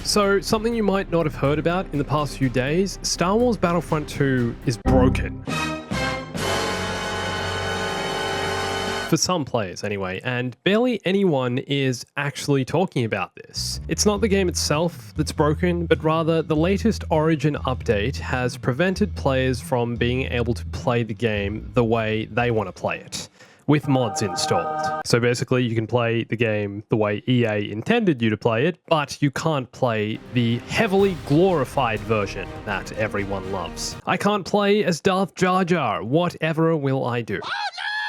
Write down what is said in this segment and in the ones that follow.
So, something you might not have heard about in the past few days, Star Wars Battlefront 2 is broken. For some players anyway, and barely anyone is actually talking about this. It's not the game itself that's broken, but rather the latest Origin update has prevented players from being able to play the game the way they want to play it, with mods installed. So basically you can play the game the way EA intended you to play it, but you can't play the heavily glorified version that everyone loves. I can't play as Darth Jar Jar, whatever will I do?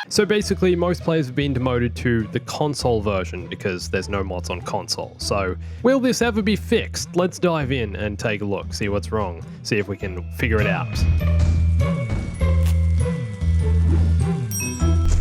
So basically, most players have been demoted to the console version because there's no mods on console. So, will this ever be fixed? Let's dive in and take a look, see what's wrong, see if we can figure it out.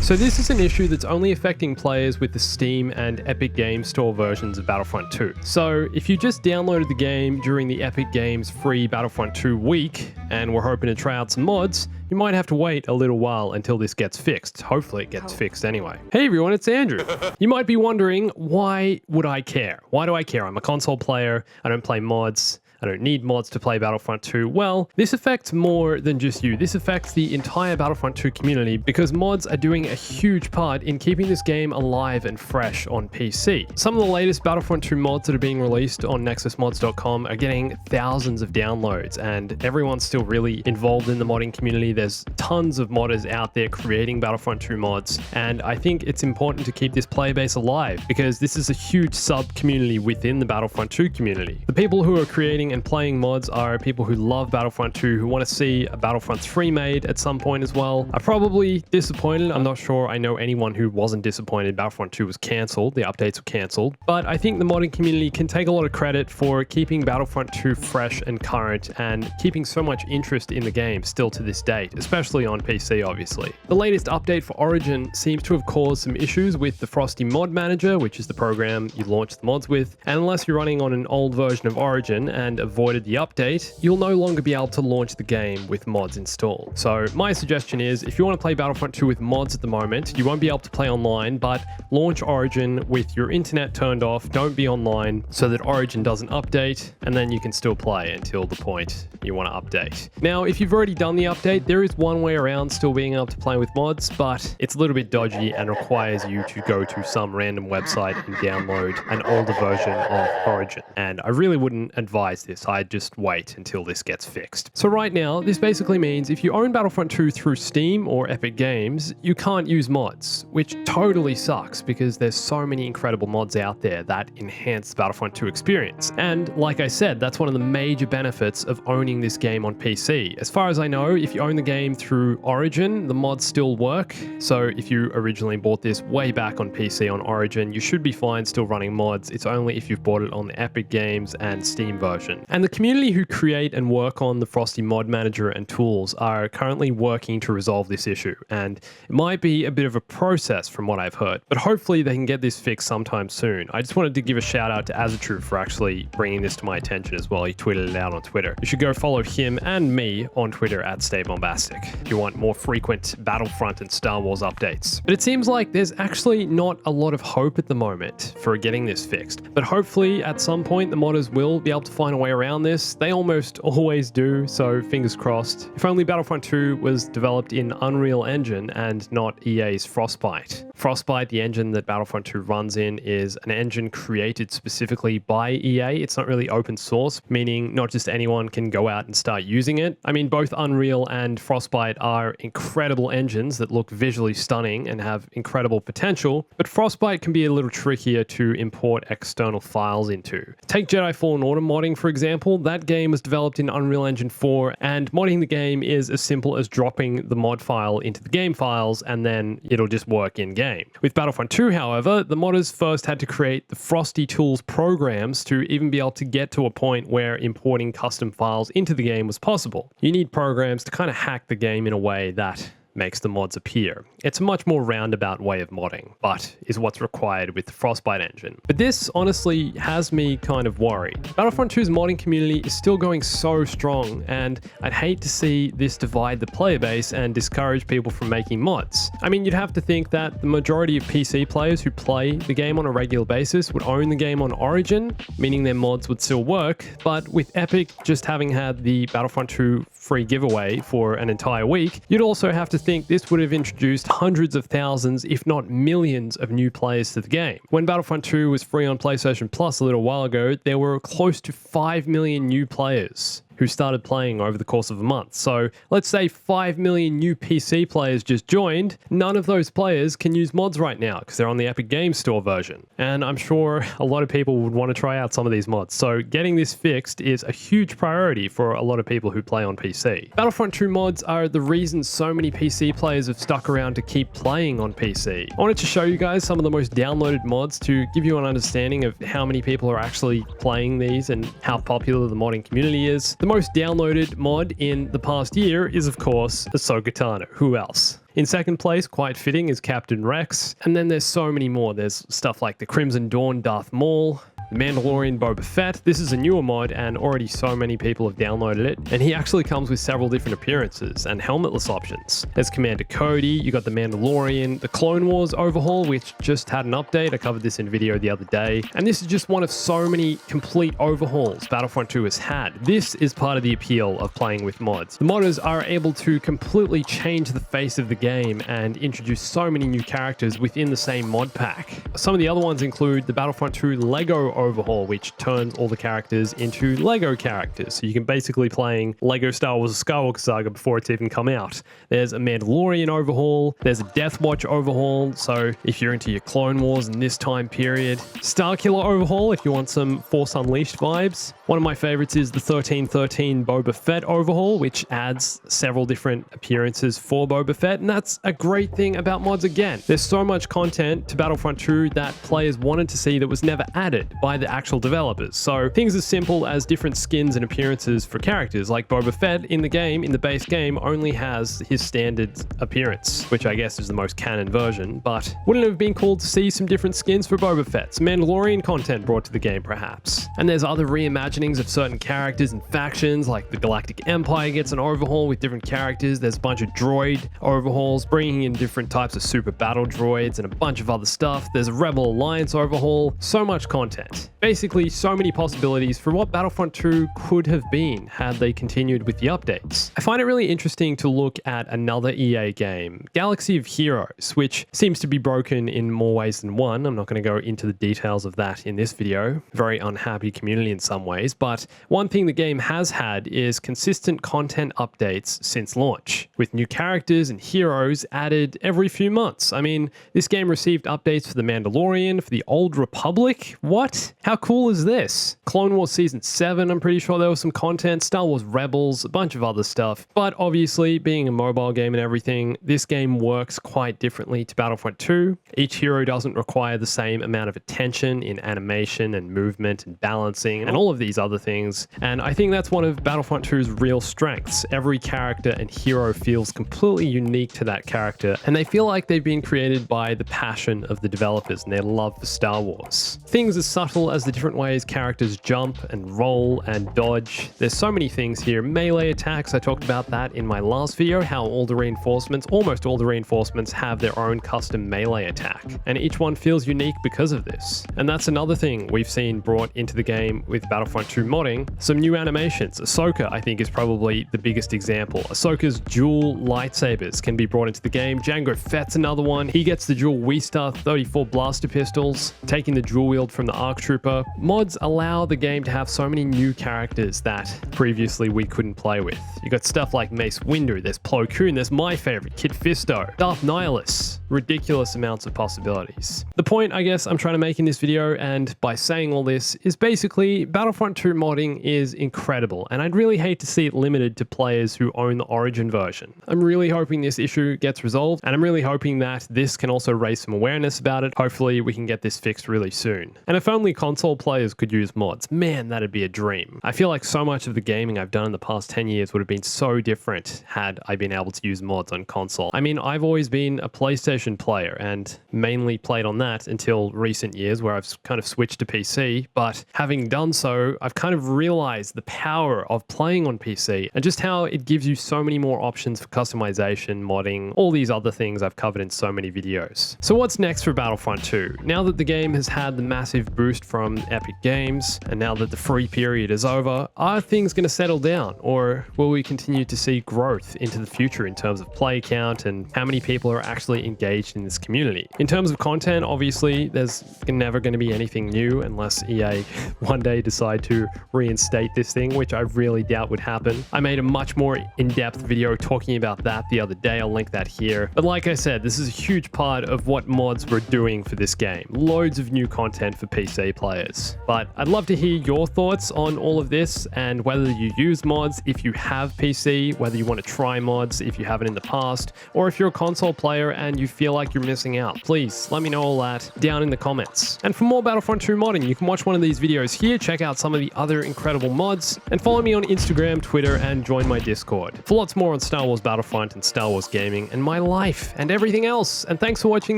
So this is an issue that's only affecting players with the Steam and Epic Games Store versions of Battlefront 2. So if you just downloaded the game during the Epic Games free Battlefront 2 week and were hoping to try out some mods, you might have to wait a little while until this gets fixed. Hopefully it gets fixed anyway. Hey everyone, it's Andrew. You might be wondering, why would I care? Why do I care? I'm a console player, I don't play mods. I don't need mods to play Battlefront 2. Well, this affects more than just you. This affects the entire Battlefront 2 community because mods are doing a huge part in keeping this game alive and fresh on PC. Some of the latest Battlefront 2 mods that are being released on nexusmods.com are getting thousands of downloads, and everyone's still really involved in the modding community. There's tons of modders out there creating Battlefront 2 mods, and I think it's important to keep this player base alive because this is a huge sub-community within the Battlefront 2 community. The people who are creating and playing mods are people who love Battlefront 2, who want to see a Battlefront 3 made at some point as well. Are probably disappointed. I'm not sure I know anyone who wasn't disappointed Battlefront 2 was cancelled. The updates were cancelled. But I think the modding community can take a lot of credit for keeping Battlefront 2 fresh and current and keeping so much interest in the game still to this date, especially on PC obviously. The latest update for Origin seems to have caused some issues with the Frosty Mod Manager, which is the program you launch the mods with, and unless you're running on an old version of Origin and avoided the update, you'll no longer be able to launch the game with mods installed. So my suggestion is, if you want to play Battlefront 2 with mods at the moment, you won't be able to play online, but launch Origin with your internet turned off, don't be online, so that Origin doesn't update, and then you can still play until the point you want to update. Now, if you've already done the update, there is one way around still being able to play with mods, but it's a little bit dodgy and requires you to go to some random website and download an older version of Origin. And I really wouldn't advise this. I'd just wait until this gets fixed. So right now, this basically means if you own Battlefront 2 through Steam or Epic Games, you can't use mods, which totally sucks because there's so many incredible mods out there that enhance the Battlefront 2 experience. And like I said, that's one of the major benefits of owning this game on PC. As far as I know, if you own the game through Origin, the mods still work. So if you originally bought this way back on PC on Origin, you should be fine still running mods. It's only if you've bought it on the Epic Games and Steam version. And the community who create and work on the Frosty Mod Manager and tools are currently working to resolve this issue, and it might be a bit of a process from what I've heard, but hopefully they can get this fixed sometime soon. I just wanted to give a shout out to Azatru for actually bringing this to my attention as well. He tweeted it out on Twitter. You should go follow him and me on Twitter at @StayBombastic if you want more frequent Battlefront and Star Wars updates. But it seems like there's actually not a lot of hope at the moment for getting this fixed, but hopefully at some point the modders will be able to find a way around this. They almost always do, so fingers crossed. If only Battlefront 2 was developed in Unreal Engine and not EA's Frostbite. Frostbite, the engine that Battlefront 2 runs in, is an engine created specifically by EA. It's not really open source, meaning not just anyone can go out and start using it. I mean, both Unreal and Frostbite are incredible engines that look visually stunning and have incredible potential, but Frostbite can be a little trickier to import external files into. Take Jedi Fallen Order modding, for example. That game was developed in Unreal Engine 4, and modding the game is as simple as dropping the mod file into the game files, and then it'll just work in-game. With Battlefront 2, however, the modders first had to create the Frosty Tools programs to even be able to get to a point where importing custom files into the game was possible. You need programs to kind of hack the game in a way that makes the mods appear. It's a much more roundabout way of modding, but is what's required with the Frostbite engine. But this honestly has me kind of worried. Battlefront 2's modding community is still going so strong, and I'd hate to see this divide the player base and discourage people from making mods. I mean, you'd have to think that the majority of PC players who play the game on a regular basis would own the game on Origin, meaning their mods would still work, but with Epic just having had the Battlefront 2 free giveaway for an entire week, you'd also have to think this would have introduced hundreds of thousands, if not millions, of new players to the game. When Battlefront 2 was free on PlayStation Plus a little while ago, there were close to 5 million new players who started playing over the course of a month. So let's say 5 million new PC players just joined. None of those players can use mods right now because they're on the Epic Games Store version. And I'm sure a lot of people would want to try out some of these mods. So getting this fixed is a huge priority for a lot of people who play on PC. Battlefront 2 mods are the reason so many PC players have stuck around to keep playing on PC. I wanted to show you guys some of the most downloaded mods to give you an understanding of how many people are actually playing these and how popular the modding community is. The most downloaded mod in the past year is, of course, Ahsoka Tano. Who else? In second place, quite fitting, is Captain Rex. And then there's so many more. There's stuff like the Crimson Dawn Darth Maul, the Mandalorian Boba Fett. This is a newer mod and already so many people have downloaded it. And he actually comes with several different appearances and helmetless options. There's Commander Cody, you got the Mandalorian, the Clone Wars overhaul, which just had an update. I covered this in video the other day. And this is just one of so many complete overhauls Battlefront 2 has had. This is part of the appeal of playing with mods. The modders are able to completely change the face of the game and introduce so many new characters within the same mod pack. Some of the other ones include the Battlefront 2 Lego overhaul, which turns all the characters into Lego characters. So you can basically playing Lego Star Wars Skywalker Saga before it's even come out. There's a Mandalorian overhaul. There's a Death Watch overhaul. So if you're into your Clone Wars in this time period. Starkiller overhaul if you want some Force Unleashed vibes. One of my favorites is the 1313 Boba Fett overhaul, which adds several different appearances for Boba Fett. And that's a great thing about mods again. There's so much content to Battlefront 2 that players wanted to see that was never added by the actual developers. So things as simple as different skins and appearances for characters, like Boba Fett in the game, in the base game, only has his standard appearance, which I guess is the most canon version, but wouldn't it have been cool to see some different skins for Boba Fett, some Mandalorian content brought to the game perhaps? And there's other reimaginings of certain characters and factions, like the Galactic Empire gets an overhaul with different characters. There's a bunch of droid overhauls, bringing in different types of super battle droids and a bunch of other stuff. There's a Rebel Alliance overhaul, so much content. Basically, so many possibilities for what Battlefront 2 could have been had they continued with the updates. I find it really interesting to look at another EA game, Galaxy of Heroes, which seems to be broken in more ways than one. I'm not going to go into the details of that in this video. Very unhappy community in some ways, but one thing the game has had is consistent content updates since launch, with new characters and heroes added every few months. I mean, this game received updates for the Mandalorian, for the Old Republic. What? How cool is this? Clone Wars Season 7, I'm pretty sure there was some content, Star Wars Rebels, a bunch of other stuff. But obviously, being a mobile game and everything, this game works quite differently to Battlefront 2. Each hero doesn't require the same amount of attention in animation and movement and balancing and all of these other things. And I think that's one of Battlefront 2's real strengths. Every character and hero feels completely unique to that character, and they feel like they've been created by the passion of the developers and their love for Star Wars. Things as subtle as the different ways characters jump and roll and dodge. There's so many things here. Melee attacks, I talked about that in my last video, how all the reinforcements, almost all the reinforcements, have their own custom melee attack. And each one feels unique because of this. And that's another thing we've seen brought into the game with Battlefront 2 modding. Some new animations. Ahsoka, I think, is probably the biggest example. Ahsoka's dual lightsabers can be brought into the game. Jango Fett's another one. He gets the dual WeStar 34 blaster pistols, taking the dual wield from the ARC Trooper. Mods allow the game to have so many new characters that previously we couldn't play with. You got stuff like Mace Windu, there's Plo Koon, there's my favorite, Kit Fisto, Darth Nihilus. Ridiculous amounts of possibilities. The point I guess I'm trying to make in this video, and by saying all this, is basically Battlefront 2 modding is incredible, and I'd really hate to see it limited to players who own the Origin version. I'm really hoping this issue gets resolved, and I'm really hoping that this can also raise some awareness about it. Hopefully we can get this fixed really soon. And if only only console players could use mods, man, that'd be a dream. I feel like so much of the gaming I've done in the past 10 years would have been so different had I been able to use mods on console. I mean, I've always been a PlayStation player and mainly played on that until recent years where I've kind of switched to PC, but having done so, I've kind of realized the power of playing on PC and just how it gives you so many more options for customization, modding, all these other things I've covered in so many videos. So what's next for Battlefront 2? Now that the game has had the massive boost from Epic Games, and now that the free period is over, are things going to settle down, or will we continue to see growth into the future in terms of play count and how many people are actually engaged in this community? In terms of content, obviously, there's never going to be anything new unless EA one day decide to reinstate this thing, which I really doubt would happen. I made a much more in-depth video talking about that the other day. I'll link that here. But like I said, this is a huge part of what mods were doing for this game. Loads of new content for PC players. But I'd love to hear your thoughts on all of this and whether you use mods, if you have PC, whether you want to try mods if you haven't in the past, or if you're a console player and you feel like you're missing out. Please let me know all that down in the comments. And for more Battlefront 2 modding, you can watch one of these videos here, check out some of the other incredible mods, and follow me on Instagram, Twitter, and join my Discord for lots more on Star Wars Battlefront and Star Wars gaming and my life and everything else. And thanks for watching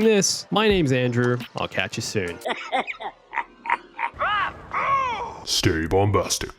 this. My name's Andrew. I'll catch you soon. Stay bombastic.